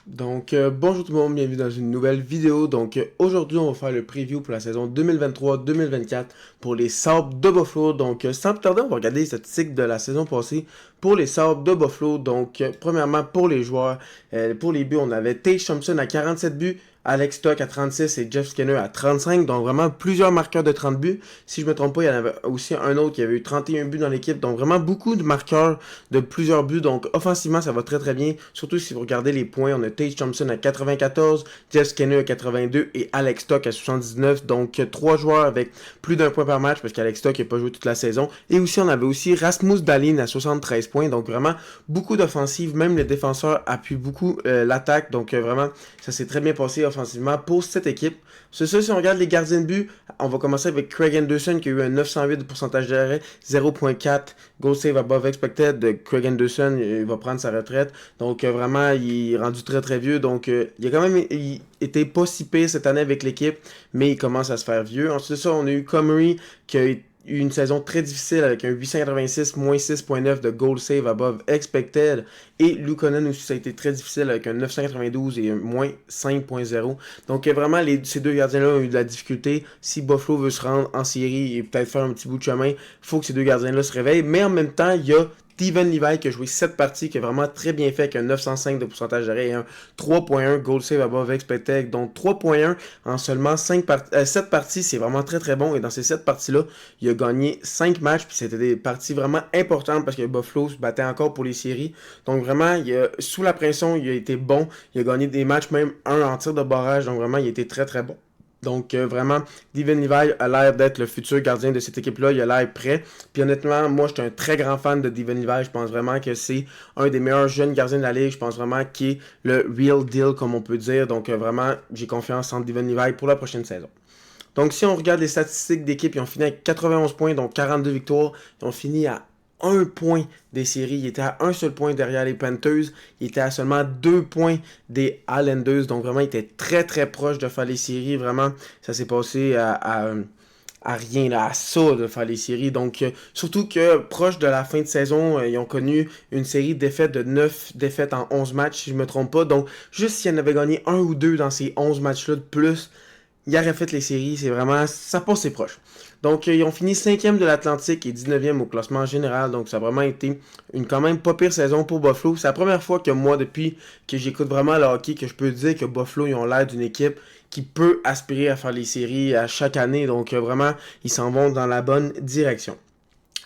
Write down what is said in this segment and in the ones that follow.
Bonjour tout le monde, bienvenue dans une nouvelle vidéo. Aujourd'hui, on va faire le preview pour la saison 2023-2024 pour les Sabres de Buffalo. Sans plus tarder, on va regarder les statistiques de la saison passée pour les Sabres de Buffalo. Premièrement, pour les joueurs, pour les buts, on avait Tage Thompson à 47 buts, Alex Stock à 36 et Jeff Skinner à 35. Donc vraiment plusieurs marqueurs de 30 buts. Si je me trompe pas, il y en avait aussi un autre qui avait eu 31 buts dans l'équipe. Donc vraiment beaucoup de marqueurs de plusieurs buts. Donc offensivement, ça va très très bien. Surtout si vous regardez les points, on a Tage Thompson à 94, Jeff Skinner à 82 et Alex Stock à 79. Donc trois joueurs avec plus d'un point par match parce qu'Alex Stock n'a pas joué toute la saison. Et aussi on avait aussi Rasmus Dahlin à 73 points. Donc vraiment beaucoup d'offensives. Même les défenseurs appuient beaucoup l'attaque. Vraiment, ça s'est très bien passé offensivement pour cette équipe. C'est ça, si on regarde les gardiens de but, on va commencer avec Craig Anderson qui a eu un 908 de pourcentage d'arrêt, 0.4 goal save above expected. De Craig Anderson, il va prendre sa retraite. Vraiment, il est rendu très très vieux. Il a quand même été pas si pire cette année avec l'équipe, mais il commence à se faire vieux. Ensuite de ça, on a eu Comrie qui a eu une saison très difficile avec un 886, moins 6.9 de goal save above expected. Et Luukkonen aussi, ça a été très difficile avec un 992 et un moins 5.0. Vraiment, ces deux gardiens-là ont eu de la difficulté. Si Buffalo veut se rendre en série et peut-être faire un petit bout de chemin, il faut que ces deux gardiens-là se réveillent. Mais en même temps, il y a Steven Levi qui a joué 7 parties, qui a vraiment très bien fait avec un 905 de pourcentage d'arrêt et un 3.1 goal save above expected. Donc 3.1 en seulement 7 parties, c'est vraiment très très bon. Et dans ces 7 parties-là, il a gagné 5 matchs, puis c'était des parties vraiment importantes parce que Buffalo se battait encore pour les séries. Donc vraiment, sous la pression, il a été bon. Il a gagné des matchs, même un en tir de barrage. Donc vraiment, il a été très très bon. Vraiment, Devin Levi a l'air d'être le futur gardien de cette équipe-là. Il a l'air prêt. Puis honnêtement, moi, je suis un très grand fan de Devin Levi. Je pense vraiment que c'est un des meilleurs jeunes gardiens de la ligue. Je pense vraiment qu'il est le real deal, comme on peut dire. Vraiment, j'ai confiance en Devin Levi pour la prochaine saison. Donc, si on regarde les statistiques d'équipe, ils ont fini avec 91 points, donc 42 victoires. Ils ont fini à un point des séries. Il était à un seul point derrière les Panthers. Il était à seulement 2 points des Islanders. Donc, vraiment, il était très, très proche de faire les séries. Vraiment, ça s'est passé à rien, là, à ça de faire les séries. Surtout que proche de la fin de saison, ils ont connu une série de défaites de 9 défaites en 11 matchs, si je me trompe pas. Donc, juste s'il y en avait gagné un ou deux dans ces 11 matchs-là de plus, il aurait fait les séries. C'est vraiment, ça passe c'est proche. Ils ont fini 5e de l'Atlantique et 19e au classement général. Donc, ça a vraiment été une quand même pas pire saison pour Buffalo. C'est la première fois que moi, depuis que j'écoute vraiment le hockey, que je peux dire que Buffalo, ils ont l'air d'une équipe qui peut aspirer à faire les séries à chaque année. Vraiment, ils s'en vont dans la bonne direction.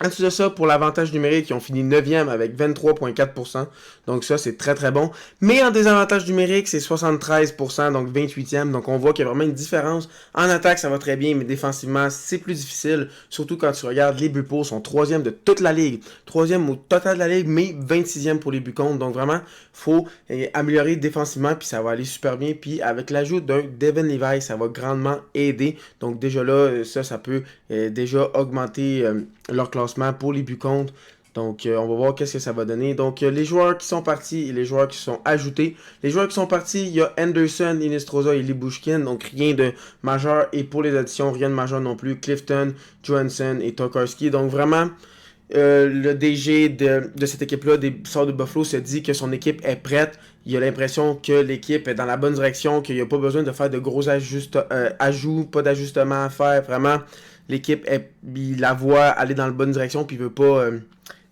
Ensuite de ça, pour l'avantage numérique, ils ont fini 9e avec 23.4%. Donc ça, c'est très très bon. Mais en désavantage numérique, c'est 73%, donc 28e. Donc on voit qu'il y a vraiment une différence. En attaque, ça va très bien, mais défensivement, c'est plus difficile. Surtout quand tu regardes les buts pour, sont 3e de toute la ligue. 3e au total de la ligue, mais 26e pour les buts contre. Donc vraiment, faut améliorer défensivement, puis ça va aller super bien. Puis avec l'ajout d'un Devin Levi, ça va grandement aider. Donc déjà là, ça peut déjà augmenter leur classement pour les buts contre. On va voir qu'est-ce que ça va donner. Les joueurs qui sont partis et les joueurs qui sont ajoutés. Les joueurs qui sont partis, il y a Anderson, Inestroza et Lyubushkin. Donc, rien de majeur. Et pour les additions, rien de majeur non plus. Clifton, Johansson et Tokarski. Donc, vraiment, le DG de cette équipe-là, des Sabres de Buffalo, se dit que son équipe est prête. Il a l'impression que l'équipe est dans la bonne direction, qu'il n'y a pas besoin de faire de gros ajouts, pas d'ajustements à faire. Vraiment, l'équipe, il la voit aller dans la bonne direction, puis il veut pas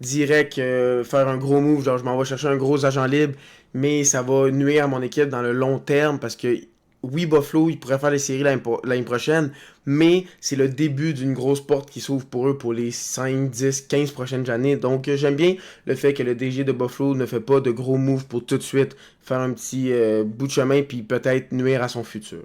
direct faire un gros move, genre je m'en vais chercher un gros agent libre, mais ça va nuire à mon équipe dans le long terme, parce que oui, Buffalo, ils pourraient faire les séries l'année prochaine, mais c'est le début d'une grosse porte qui s'ouvre pour eux pour les 5, 10, 15 prochaines années. Donc, j'aime bien le fait que le DG de Buffalo ne fait pas de gros moves pour tout de suite faire un petit bout de chemin puis peut-être nuire à son futur.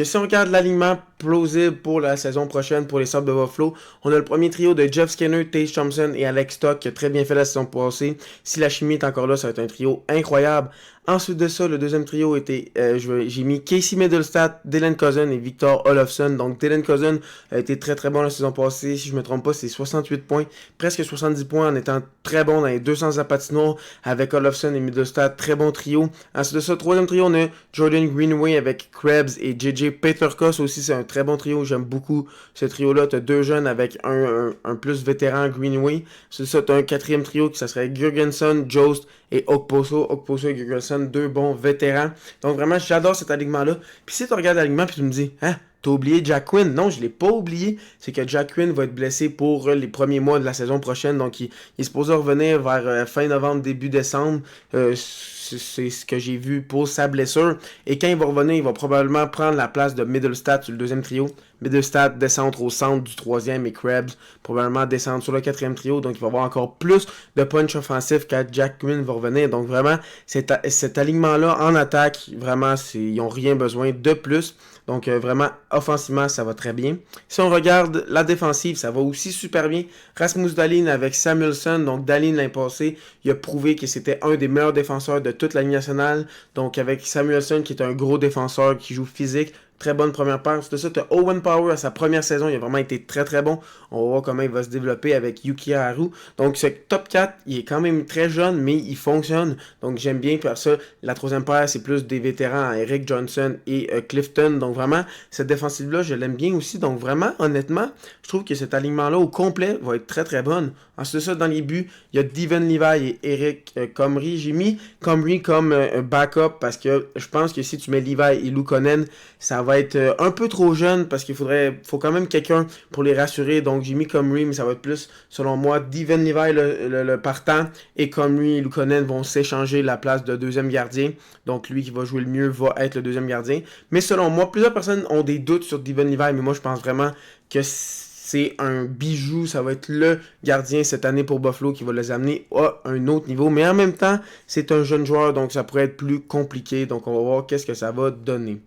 Si on regarde l'alignement plausible pour la saison prochaine pour les Sabres de Buffalo, on a le premier trio de Jeff Skinner, Tage Thompson et Alex Stock qui a très bien fait la saison passée. Si la chimie est encore là, ça va être un trio incroyable. Ensuite de ça, le deuxième trio était, j'ai mis Casey Middlestat, Dylan Cousin et Victor Olofsson. Donc Dylan Cousin a été très très bon la saison passée. Si je me trompe pas, c'est 68 points, presque 70 points en étant très bon dans les 200 à patinoire avec Olofsson et Middlestat. Très bon trio. Ensuite de ça, troisième trio, on a Jordan Greenway avec Krebs et JJ Peterkos aussi. C'est un très bon trio. J'aime beaucoup ce trio-là. Tu as deux jeunes avec un plus vétéran Greenway. C'est ça, tu as un quatrième trio qui ça serait Jurgensen, Jost et Okposo. Okposo et Jurgensen Samuelson, deux bons vétérans. Donc vraiment, j'adore cet alignement-là. Puis si tu regardes l'alignement puis tu me dis, hein, t'as oublié Jack Quinn? Non, je l'ai pas oublié. C'est que Jack Quinn va être blessé pour les premiers mois de la saison prochaine. Donc il est supposé revenir vers fin novembre, début décembre. C'est ce que j'ai vu pour sa blessure. Et quand il va revenir, il va probablement prendre la place de Middlestat sur le deuxième trio. Middlestat descendre au centre du troisième et Krebs probablement descendre sur le quatrième trio. Donc il va avoir encore plus de punch offensif quand Jack Quinn va revenir. Donc vraiment, cet alignement-là en attaque, vraiment, ils n'ont rien besoin de plus. Donc vraiment, offensivement, ça va très bien. Si on regarde la défensive, ça va aussi super bien. Rasmus Dahlin avec Samuelson. Donc Dahlin l'année passée, il a prouvé que c'était un des meilleurs défenseurs de toute la Ligue nationale. Donc avec Samuelson qui est un gros défenseur qui joue physique. Très bonne première paire. C'est ça, tu as Owen Power à sa première saison. Il a vraiment été très très bon. On va voir comment il va se développer avec Yuki Haru. Donc ce top 4, il est quand même très jeune, mais il fonctionne. Donc j'aime bien faire ça. La troisième paire, c'est plus des vétérans, Eric Johnson et Clifton. Donc vraiment, cette défensive-là, je l'aime bien aussi. Donc vraiment, honnêtement, je trouve que cet alignement-là au complet va être très très bonne. Ensuite ça, dans les buts, il y a Devon Levi et Eric Comrie. J'ai mis Comrie comme backup parce que je pense que si tu mets Levi et Luukkonen, ça va être un peu trop jeune parce qu'il faut quand même quelqu'un pour les rassurer. Donc j'ai mis Comrie, mais ça va être plus, selon moi, Devon Levi le partant et Comrie et Luukkonen vont s'échanger la place de deuxième gardien. Donc lui qui va jouer le mieux va être le deuxième gardien. Mais selon moi, plusieurs personnes ont des doutes sur Devon Levi, mais moi je pense vraiment que c'est un bijou, ça va être le gardien cette année pour Buffalo qui va les amener à un autre niveau. Mais en même temps, c'est un jeune joueur, donc ça pourrait être plus compliqué. Donc on va voir qu'est-ce que ça va donner.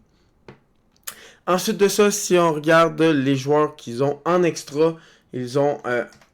Ensuite de ça, si on regarde les joueurs qu'ils ont en extra, ils ont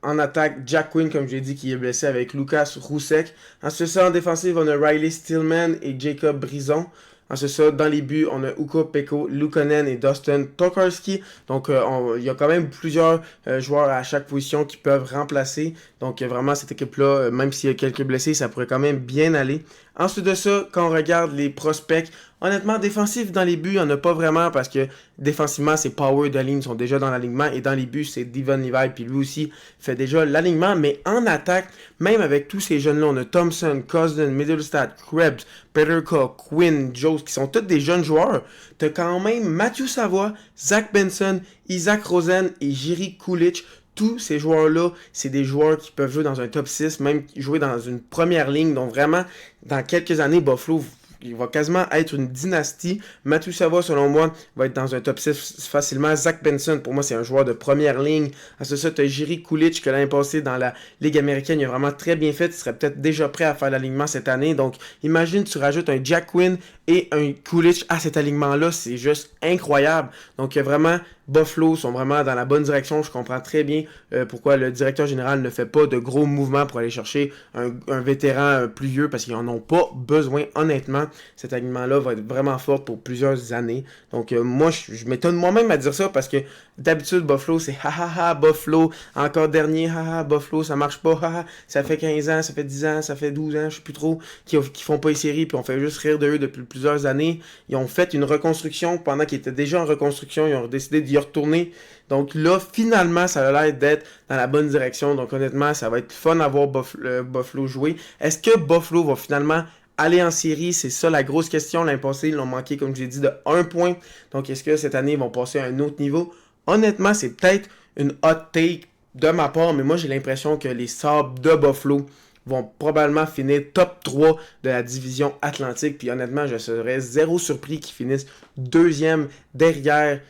en attaque Jack Quinn, comme j'ai dit, qui est blessé avec Lucas Roussek. Ensuite ça, en défensive, on a Riley Stillman et Jacob Brison. Ensuite ça, dans les buts, on a Ukko-Pekko, Luukkonen et Dustin Tokarski. Donc, il y a quand même plusieurs joueurs à chaque position qui peuvent remplacer. Donc, vraiment, cette équipe-là, même s'il y a quelques blessés, ça pourrait quand même bien aller. Ensuite de ça, quand on regarde les prospects, honnêtement, défensif dans les buts, il n'y en a pas vraiment parce que défensivement, c'est Power, Dahlin sont déjà dans l'alignement et dans les buts, c'est Devon Levi, puis lui aussi fait déjà l'alignement. Mais en attaque, même avec tous ces jeunes-là, on a Thompson, Cousin, Middlestat, Krebs, Peterka, Quinn, Jones, qui sont tous des jeunes joueurs. Tu as quand même Matthew Savoie, Zach Benson, Isaac Rosen et Jiri Kulich. Tous ces joueurs-là, c'est des joueurs qui peuvent jouer dans un top 6, même jouer dans une première ligne. Donc vraiment, dans quelques années, Buffalo, il va quasiment être une dynastie. Matthew Savoie, selon moi, va être dans un top 6 facilement. Zach Benson, pour moi, c'est un joueur de première ligne. À ce ça, tu as Jiri Kulich, que l'année passée, dans la Ligue américaine, il a vraiment très bien fait. Il serait peut-être déjà prêt à faire l'alignement cette année. Donc, imagine, tu rajoutes un Jack Quinn et un Kulich à cet alignement-là. C'est juste incroyable. Donc, vraiment, Buffalo sont vraiment dans la bonne direction. Je comprends très bien pourquoi le directeur général ne fait pas de gros mouvements pour aller chercher un vétéran plus vieux parce qu'ils n'en ont pas besoin, honnêtement. Cet alignement-là va être vraiment fort pour plusieurs années. Donc, moi, je m'étonne moi-même à dire ça parce que d'habitude, Buffalo, c'est ha Buffalo, encore dernier, Buffalo, ça marche pas, ça fait 15 ans, ça fait 10 ans, ça fait 12 ans, je sais plus trop, qui font pas les séries, puis on fait juste rire de eux depuis plusieurs années. Ils ont fait une reconstruction pendant qu'ils étaient déjà en reconstruction, ils ont décidé d'y retourner. Donc là, finalement, ça a l'air d'être dans la bonne direction. Donc honnêtement, ça va être fun à voir Buffalo jouer. Est-ce que Buffalo va finalement aller en série? C'est ça la grosse question. L'année passée, ils l'ont manqué, comme je l'ai dit, de 1 point. Donc est-ce que cette année, ils vont passer à un autre niveau? Honnêtement, c'est peut-être une hot take de ma part, mais moi, j'ai l'impression que les Sabres de Buffalo vont probablement finir top 3 de la division Atlantique. Puis honnêtement, je serais zéro surpris qu'ils finissent deuxième derrière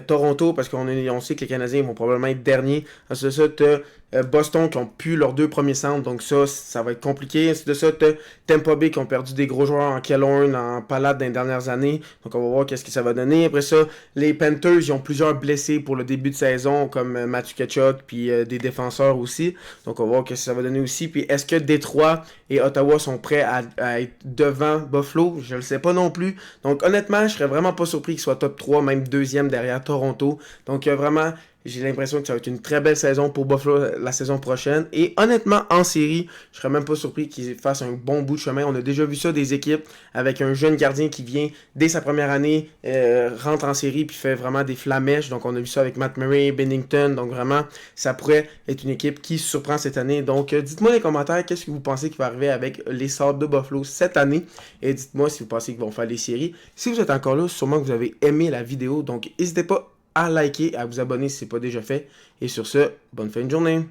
Toronto, parce qu'on sait que les Canadiens vont probablement être derniers. Ensuite de ça, tu as Boston qui ont pu leurs 2 premiers centres, donc ça va être compliqué. Ensuite de ça, tu as Tampa Bay qui ont perdu des gros joueurs en Killorn, en Palade dans les dernières années. Donc on va voir qu'est-ce que ça va donner. Après ça, les Panthers, ils ont plusieurs blessés pour le début de saison, comme Matthew Tkachuk, puis des défenseurs aussi. Donc on va voir qu'est-ce que ça va donner aussi. Puis est-ce que Détroit et Ottawa sont prêts à être devant Buffalo? Je le sais pas non plus. Donc honnêtement, je serais vraiment pas surpris qu'ils soient top 3, même deuxième derrière Toronto. Donc vraiment, J'ai l'impression que ça va être une très belle saison pour Buffalo la saison prochaine. Et honnêtement, en série, je serais même pas surpris qu'ils fassent un bon bout de chemin. On a déjà vu ça des équipes avec un jeune gardien qui vient dès sa première année, rentre en série puis fait vraiment des flamèches. Donc on a vu ça avec Matt Murray, Bennington. Donc vraiment, ça pourrait être une équipe qui surprend cette année. Donc dites-moi dans les commentaires qu'est-ce que vous pensez qui va arriver avec les Sabres de Buffalo cette année. Et dites-moi si vous pensez qu'ils vont faire les séries. Si vous êtes encore là, sûrement que vous avez aimé la vidéo. Donc n'hésitez pas à liker, à vous abonner si ce n'est pas déjà fait. Et sur ce, bonne fin de journée.